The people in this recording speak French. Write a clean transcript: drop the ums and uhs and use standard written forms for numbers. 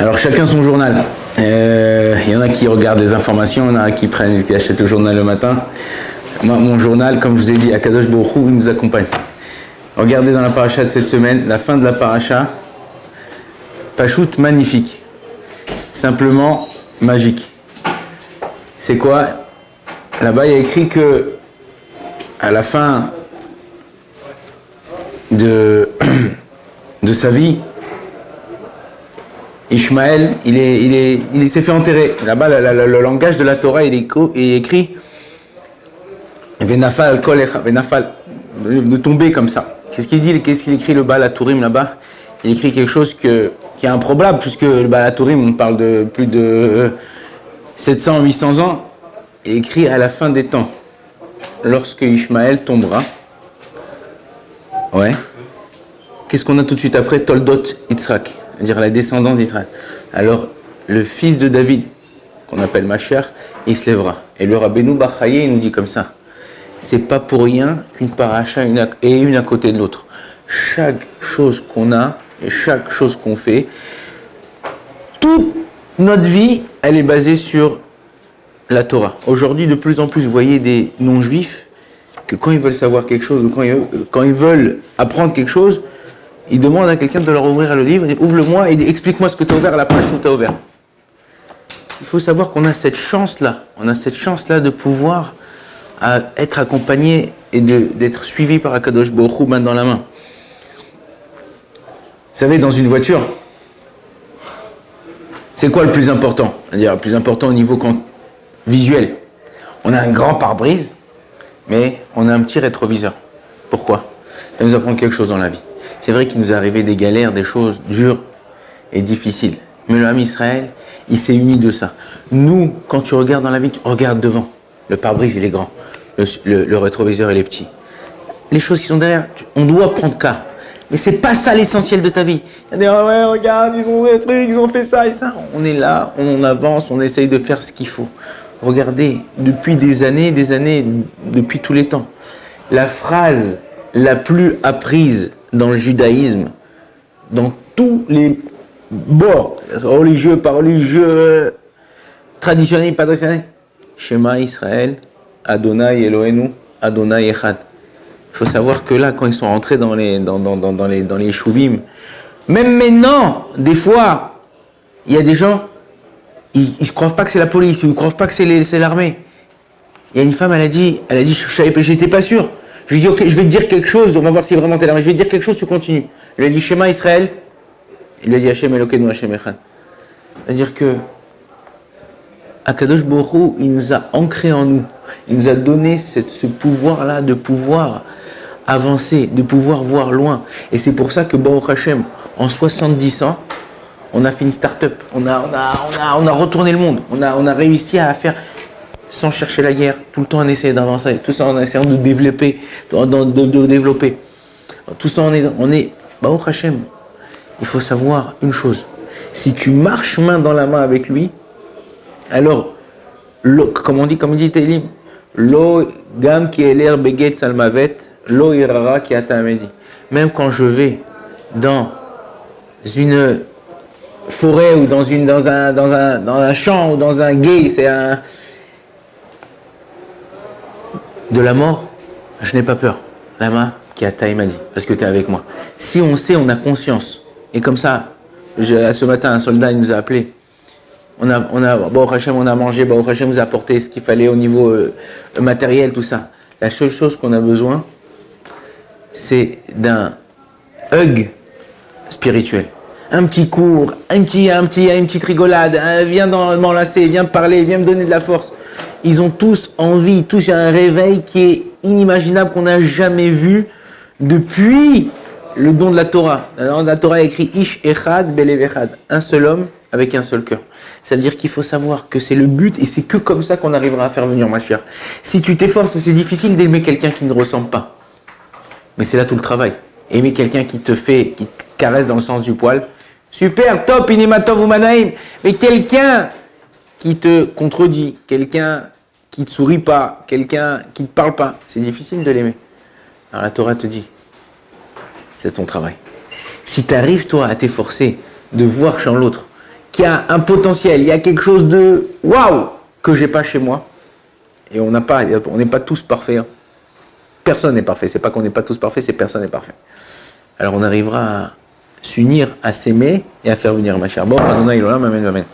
Alors chacun son journal. Il y en a qui regardent des informations, il y en a qui achètent le journal le matin. Moi, mon journal, comme je vous ai dit, Akadosh Baruch Hu, il nous accompagne. Regardez dans la paracha de cette semaine, la fin de la paracha, Pachout magnifique, simplement magique. C'est quoi? Là-bas, il y a écrit que à la fin de sa vie, Ishmaël, il s'est fait enterrer. Là-bas, le langage de la Torah, il est écrit Venafal kolecha, Venafal, de tomber comme ça. Qu'est-ce qu'il dit? Qu'est-ce qu'il écrit le Baal HaTurim là-bas? Il écrit quelque chose qui est improbable, puisque le Baal HaTurim, on parle de plus de 700-800 ans. Il écrit à la fin des temps, lorsque Ishmaël tombera. Ouais. Qu'est-ce qu'on a tout de suite après? Toldot Yitzhak, c'est-à-dire la descendance d'Israël. Alors, le fils de David, qu'on appelle Mashiach, il se lèvera. Et le Rabbeinu Bar Chaye, il nous dit comme ça. C'est pas pour rien qu'une paracha une à côté de l'autre. Chaque chose qu'on a et chaque chose qu'on fait, toute notre vie, elle est basée sur la Torah. Aujourd'hui, de plus en plus, vous voyez des non-juifs que quand ils veulent savoir quelque chose, ou quand ils veulent apprendre quelque chose, ils demandent à quelqu'un de leur ouvrir le livre, ouvre-le-moi et explique-moi ce que tu as ouvert à la page où tu as ouvert. Il faut savoir qu'on a cette chance-là, de pouvoir être accompagné et d'être suivi par Akadosh Baruch Hu main dans la main. Vous savez, dans une voiture, c'est quoi le plus important? C'est-à-dire le plus important au niveau visuel. On a un grand pare-brise, mais on a un petit rétroviseur. Pourquoi? Ça nous apprend quelque chose dans la vie. C'est vrai qu'il nous est arrivé des galères, des choses dures et difficiles. Mais le Ham Israël, il s'est uni de ça. Nous, quand tu regardes dans la vie, tu regardes devant. Le pare-brise, il est grand. Le rétroviseur, il est petit. Les choses qui sont derrière, on doit prendre cas. Mais c'est pas ça l'essentiel de ta vie. Il y a des gens, ouais, regarde, ils ont des trucs, ils ont fait ça et ça. On est là, on avance, on essaye de faire ce qu'il faut. Regardez, depuis des années, depuis tous les temps, la phrase la plus apprise dans le judaïsme, dans tous les bords, religieux, pas religieux, traditionnels, pas traditionnels, Shema Israël, Adonai Eloheinu, Adonai Echad. Il faut savoir que là, quand ils sont rentrés dans les chouvim, même maintenant, des fois, il y a des gens, ils ne croient pas que c'est la police, ils ne croient pas que c'est l'armée. Il y a une femme, elle a dit, j'étais pas sûr. Je lui ai dit, ok, je vais te dire quelque chose, on va voir si vraiment t'es l'armée. Je vais te dire quelque chose, tu continues. Il lui a dit, Shema Israël. Il lui a dit, Hashem Elokeinu, Hashem Echad. C'est-à-dire que Akadosh Baruch Hu, il nous a ancré en nous. Il nous a donné ce pouvoir-là de pouvoir avancer, de pouvoir voir loin. Et c'est pour ça que Baruch Hashem, en 70 ans, on a fait une start-up. On a retourné le monde. On a réussi à faire, sans chercher la guerre, tout le temps en essayant d'avancer, tout le temps en essayant de développer, de développer. Tout ça, on est Baruch Hashem. Il faut savoir une chose. Si tu marches main dans la main avec lui, alors, comme il dit Télim, Lo gam ki eler beget salmavet, lo irara ki atamedi. Même quand je vais dans une forêt ou dans un champ ou dans un gué, c'est de la mort, je n'ai pas peur. Lama qui a taïmadi, parce que tu es avec moi. Si on sait, on a conscience. Et comme ça, ce matin, un soldat il nous a appelé. Baruch Hashem, on a mangé, Baruch Hashem nous a apporté ce qu'il fallait au niveau matériel, tout ça. La seule chose qu'on a besoin, c'est d'un hug spirituel. Un petit cours, une petite rigolade, viens m'enlacer, viens me parler, viens me donner de la force. Ils ont tous envie, tous un réveil qui est inimaginable, qu'on n'a jamais vu depuis le don de la Torah. Dans la Torah, il y a écrit Ish Echad Belev Echad, un seul homme avec un seul cœur. Ça veut dire qu'il faut savoir que c'est le but et c'est que comme ça qu'on arrivera à faire venir Mashiach. Si tu t'efforces, c'est difficile d'aimer quelqu'un qui ne ressemble pas. Mais c'est là tout le travail. Aimer quelqu'un qui te caresse dans le sens du poil. Super, top, inimatov ou manaim. Mais quelqu'un qui te contredit, quelqu'un qui ne te sourit pas, quelqu'un qui ne te parle pas, c'est difficile de l'aimer. Alors la Torah te dit, c'est ton travail. Si tu arrives toi à t'efforcer de voir chez l'autre qui a un potentiel, il y a quelque chose de waouh que j'ai pas chez moi. Et on n'est pas tous parfaits. Hein. Personne n'est parfait. C'est pas qu'on n'est pas tous parfaits, c'est personne n'est parfait. Alors on arrivera à s'unir, à s'aimer et à faire venir Mashiach. Bon, Adonai Olam, amen, amen.